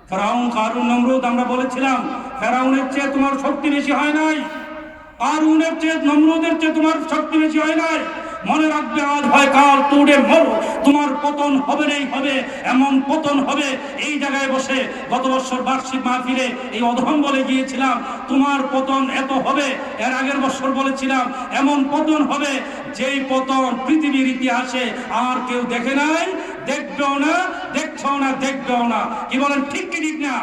ফেরাউন, কারুন, নমরুদ, আমরা বলেছিলাম ফেরাউনের চেয়ে তোমার শক্তি বেশি হয় নাই, কারুনের চেয়ে নমরুদের চেয়ে তোমার শক্তি বেশি হয় নাই। মনে রাখবে, আজ হয় কাল তুড়ে মরো, তোমার পতন হবে নেই হবে, এমন পতন হবে। এই জায়গায় বসে গত বছর বার্ষিক মাহফিলে এই অধম বলে গিয়েছিলাম, তোমার পতন এত হবে। এর আগের বছর বলেছিলাম এমন পতন হবে যেই পতন পৃথিবীর ইতিহাসে আর কেউ দেখে নাই, দেখবেও না, দেখছেও না, দেখবেও না। কি বলেন, ঠিক কি ঠিক না?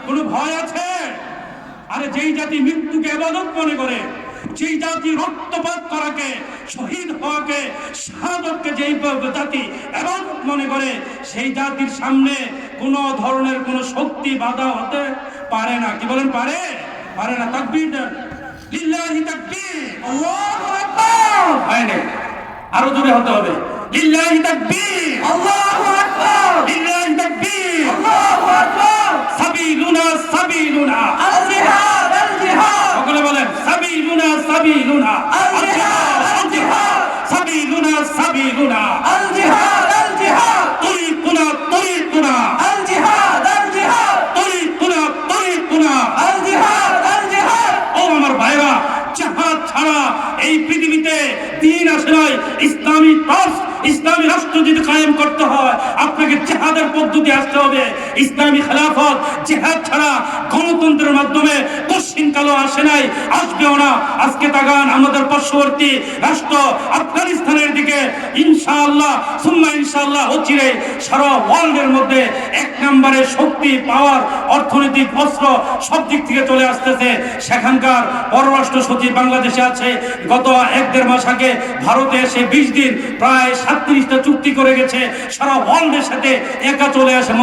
কোনো ভয় আছে? আরে যেই জাতি মৃত্যুকে ইবাদত মনে করে, যেই জাতি রক্তপাত করাকে, শহীদ হওয়াকে, শাহাদাতকে যেই জাতি ইবাদত মনে করে, সেই জাতির সামনে কোনো ধরনের কোনো শক্তি বাধা হতে পারে না। কি বলেন, পারে? পারে না। তাকবীর দেন, লিল্লাহি তাকবীর, আল্লাহু আকবার। হয় না, আরো জোরে হতে হবে, লিল্লাহি তাকবীর, আল্লাহু আকবার, লিল্লাহি তাকবীর, আল্লাহু আকবার। সাবিলুনা সাবিলুনা আল জিহাদ, আল জিহাদ। সকলে বলেন, সাবিলুনা সাবিলুনা আল জিহাদ, আল জিহাদ। সাবিলুনা সাবিলুনা আল জিহাদ, আল জিহাদ। তরিকুনা তরিকুনা আল জিহাদ, আল জিহাদ। তরিকুনা তরিকুনা আল জিহাদ, আল জিহাদ। ও আমার ভাইরা, জিহাদ ছাড়া এই পৃথিবীতে দিন আসে নাই। ইসলামী রাষ্ট্র, ইসলামী রাষ্ট্র যদি কায়েম করতে হয়, আপনাকে জিহাদের পদ্ধতি আসতে হবে। ইসলামী খেলাফত জিহাদ ছাড়া গণতন্ত্রের মাধ্যমে কোশ্চিনকালও আসে নাই, আসবেও না। আজকে তাকান আমাদের পার্শ্ববর্তী রাষ্ট্র আফগানিস্তানের দিকে, ইনশাআল্লাহ সুম্মা ইনশাআল্লাহ অচিরে সারা ওয়ার্ল্ডের মধ্যে এক নম্বরে শক্তি, পাওয়ার, অর্থনৈতিক, অস্ত্র সব দিক থেকে চলে আসতেছে। সেখানকার পররাষ্ট্র সচিব বাংলাদেশে আছে, গত ১-১.৫ মাস আগে ভারতে এসে ২০ দিন প্রায় ৩৭টা চুক্তি করে গেছে। সারা ওয়ার্ল্ডের সাথে একা চলে আসে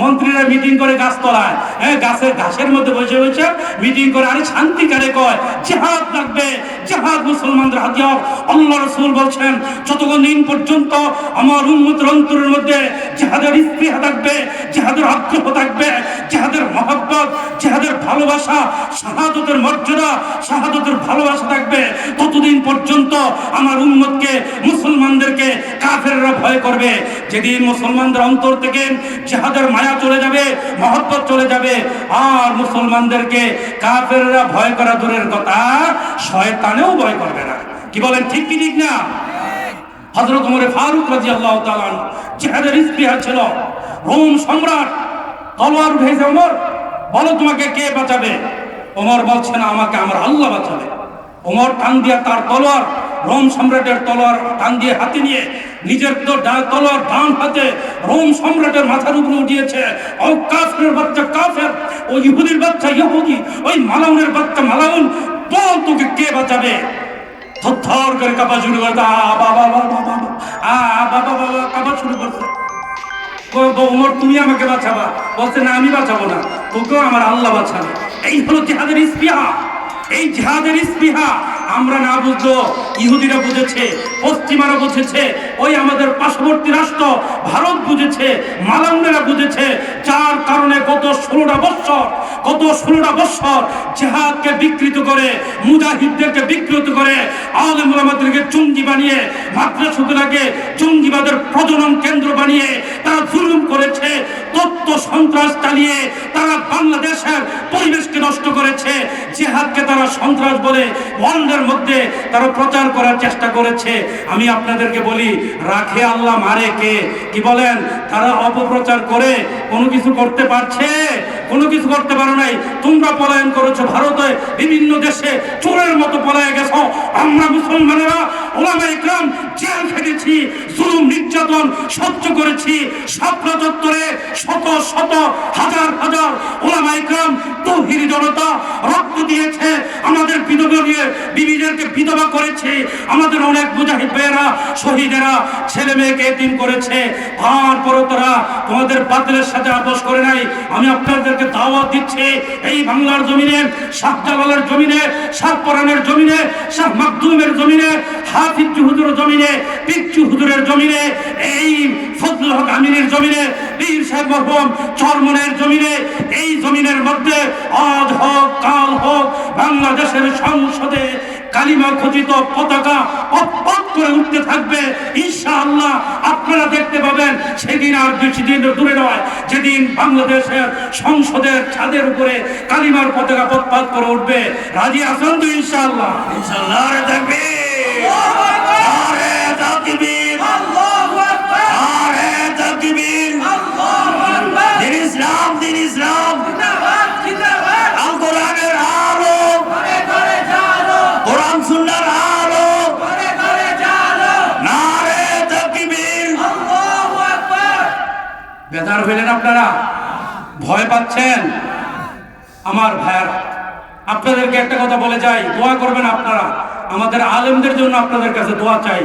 মন্ত্রীরা মিটিং করে গাছতলায়, ঘাসের মধ্যে বসে বসে মিটিং করে। আরে শান্তি কারে কয়? জিহাদ লাগবে, জিহাদ মুসলমানদের হাতিয়ার। আল্লাহ রাসূল বলছেন, যতক্ষণ দিন পর্যন্ত আমার উম্মতের অন্তরের মধ্যে জিহাদের স্পৃহা থাকবে, জিহাদের আগ্রহ থাকবে, জিহাদের মহব্বত, জিহাদের ভালোবাসা, শাহাদাতের মর্যাদা, শাহাদাতের ভালোবাসা থাকবে, ততদিন পর্যন্ত আমার উম্মতকে, মুসলমানদেরকে কাফেররা ভয় করবে। যেদিন মুসলমানদের অন্তর থেকে জিহাদের মায়া চলে যাবে, মহব্বত চলে যাবে, আর মুসলমানদেরকে কাফেররা ভয় করা দূরের কথা, শয়তানেও ভয় করবে না। কি বলেন, ঠিক কি ঠিক না? হযরত ওমর ফারুক রাদিয়াল্লাহু তাআলা জিহাদের স্পৃহা ছিল। রোম সম্রাট তলোয়ার উঠেছে, ওমর বলো তোমাকে কে বাঁচাবে? ওমর বলছে না, আমাকে আমার আল্লাহ বাঁচাবে। ওমর টান দিয়া তার তলোয়ার, রোম সম্রাটের তলোয়ার টান দিয়ে হাতে নিয়ে নিজের তলোয়ার ডান হাতে রোম সম্রাটের মাথার উপরে উঠিয়েছে। ও কাফের বাচ্চা কাফের, ও ইহুদির বাচ্চা ইহুদি, ওই মালাউনের বাচ্চা মালাউন, বল তোকে কে বাঁচাবে? থরথর করে কাঁপা শুরু করছে, কাঁপা শুরু করছে। ওমর তুমি আমাকে বাঁচাবা? বলছে না, আমি বাঁচাবো না, তোকেও আমার আল্লাহ বাঁচাবে। এই হলো জিহাদের স্পৃহা। এই জিহাদের স্পৃহা আমরা না বুঝলো, ইহুদিরা বুঝেছে, পশ্চিমারা বুঝেছে, ওই আমাদের পার্শ্ববর্তী রাষ্ট্র ভারত বুঝেছে, মালাউনেরা বুঝেছে। যার কারণে গত 16টা বছর জিহাদকে বিকৃত করে, মুজাহিদদেরকে বিকৃত করে, আলেম ওলামাদেরকে জঙ্গি বানিয়ে, মাদ্রাসাগুলোকে জঙ্গিবাদের প্রজনন কেন্দ্র বানিয়ে তারা জুলুম করেছে, তথ্য সন্ত্রাস চালিয়ে তারা বাংলাদেশের পরিবেশকে নষ্ট করেছে। জিহাদকে তারা সন্ত্রাস বলে ওয়ার্ল্ডের মধ্যে তারা প্রচার করার চেষ্টা করেছে। আমি আপনাদেরকে বলি, রাখে আল্লাহ, মারে কে? কি বলেন? তারা অপপ্রচার করে কোনো কিছু করতে পারছে? কোনো কিছু করতে পারো নাই। তোমরা পলায়ন করেছো ভারতে, বিভিন্ন দেশে চোরের মতো পলায় গেছো। আমরা মুসলমানেরা ওলামায়ে ইকরাম জেল খেটেছি, জুলুম নির্যাতন সহ্য করেছি। শাপলা চত্বরে শত শত হাজার হাজার ওলামায়ে ইকরাম তৌহিদি জনতা রক্ত দিয়েছে, আমাদের বিবিদেরকে বিধবা করেছে, আমাদের অনেক মুজাহিদ ভাইয়েরা, শহীদেরা ছেলে মেয়েকে এতিম করেছে। তারপরে তারা তোমাদের বাতিলের সাথে আপোষ করে নাই। আমি আপনাদেরকে দাওয়াত দিচ্ছি, এই বাংলার জমিনে, শাহজালালের জমিনে, শাহপরানের জমিনে, শাহ মাকদুমের জমিনে, হাফিজ হুজুরের জমিনে, পিচ্চু হুজুরের জমিনে, এই ফজলুল হক আমিনের জমিনে পীর সাহেব মরহুম চরমনের জমিনে, এই জমিনের মধ্যে আজ হোক কাল হোক বাংলাদেশের সংসদে কালিমা খচিত পতাকা পথ করে উঠতে থাকবে ইনশাআল্লাহ। আপনারা দেখতে পাবেন সেদিন আর বেশি দিন দূরে নয়, যেদিন বাংলাদেশের সংসদের ছাদের উপরে কালিমার পতাকা পথ করে উঠবে। রাজি আছেন তো ইনশাআল্লাহ? ইনশাআল্লাহ। আরে তাকবীর, আরে তাকবীর, আরে তাকবীর। দিন ইসলাম, দিন ইসলাম, আল কোরআনের আলো, কোরআন সুন্নাহর আলো, নারে তাকবীর। বেদার হইলেন আপনারা? ভয় পাচ্ছেন? আমার ভাইয়ারা, আপনাদেরকে একটা কথা বলে যাই, দোয়া করবেন আপনারা। আমাদের আলেমদের জন্য আপনাদের কাছে দোয়া চাই।